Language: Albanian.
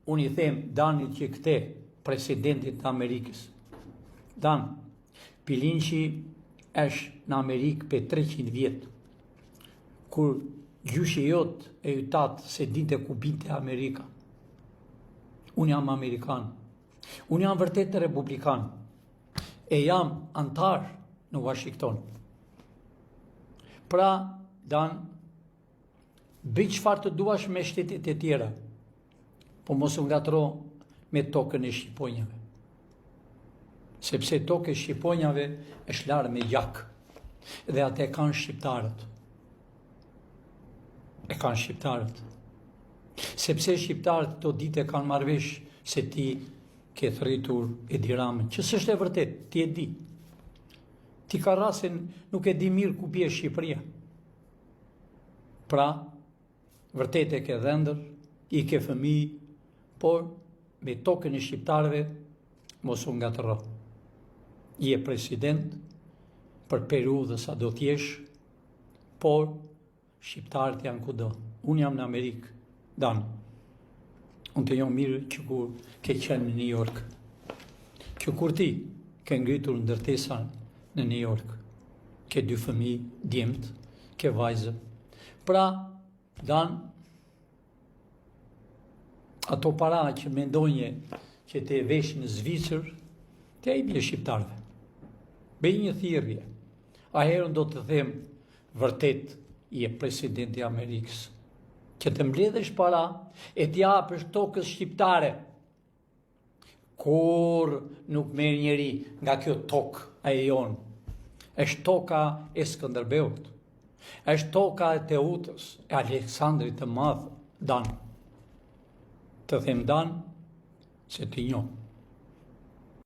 unë i them Danit që këte, presidentit të Amerikës. Dan, Pilinqi është në Amerikë për 300 vjetë, kur gjyshi jot e ytatë se dinte ku binte Amerika. Unë jam Amerikan, unë jam vërtet republikan, e jam antar në Washington. Pra, Dan, bëj çfarë të duash me shtetet e tjera, po mos u ngatro me tokën e shqiponjave. Sepse tokë e shqiponjave është larë me gjak, dhe atë e kanë shqiptarët. E kanë shqiptarët. Sepse shqiptarët të dite kanë marrëvesh se ti ke thritur Edi Ramën, që s'është e vërtet, ti e di. Ti ka rasin nuk e di mirë ku bie Shqipëria. Pra, vërtet e ke dhëndër, i ke fëmijë, por me tokën e shqiptarëve mos u ngatro. Je president për periudhë sa do t'jesh, por shqiptarët janë kudo. Unë jam në Amerikë, Dan. Unë të jam mirë që kur ke qenë në New York. Që kur ti ke ngritur ndërtesa në New York, ke 2 fëmijë, djemt, ke vajzë. Pra, Dan, ato para që mendonje që te vesh në Zvicër, te i bje shqiptarëve. Bëj një thirrje. A herën do të them vërtet je presidenti i Amerikës, që të mbledhesh para e t'japësh tokës shqiptare. Kur nuk merr njeri nga kjo tokë e jonë. Është toka e Skënderbeut. Është toka e Teutës, e Aleksandrit të Madh, Dan. Të them Dan se të njoh.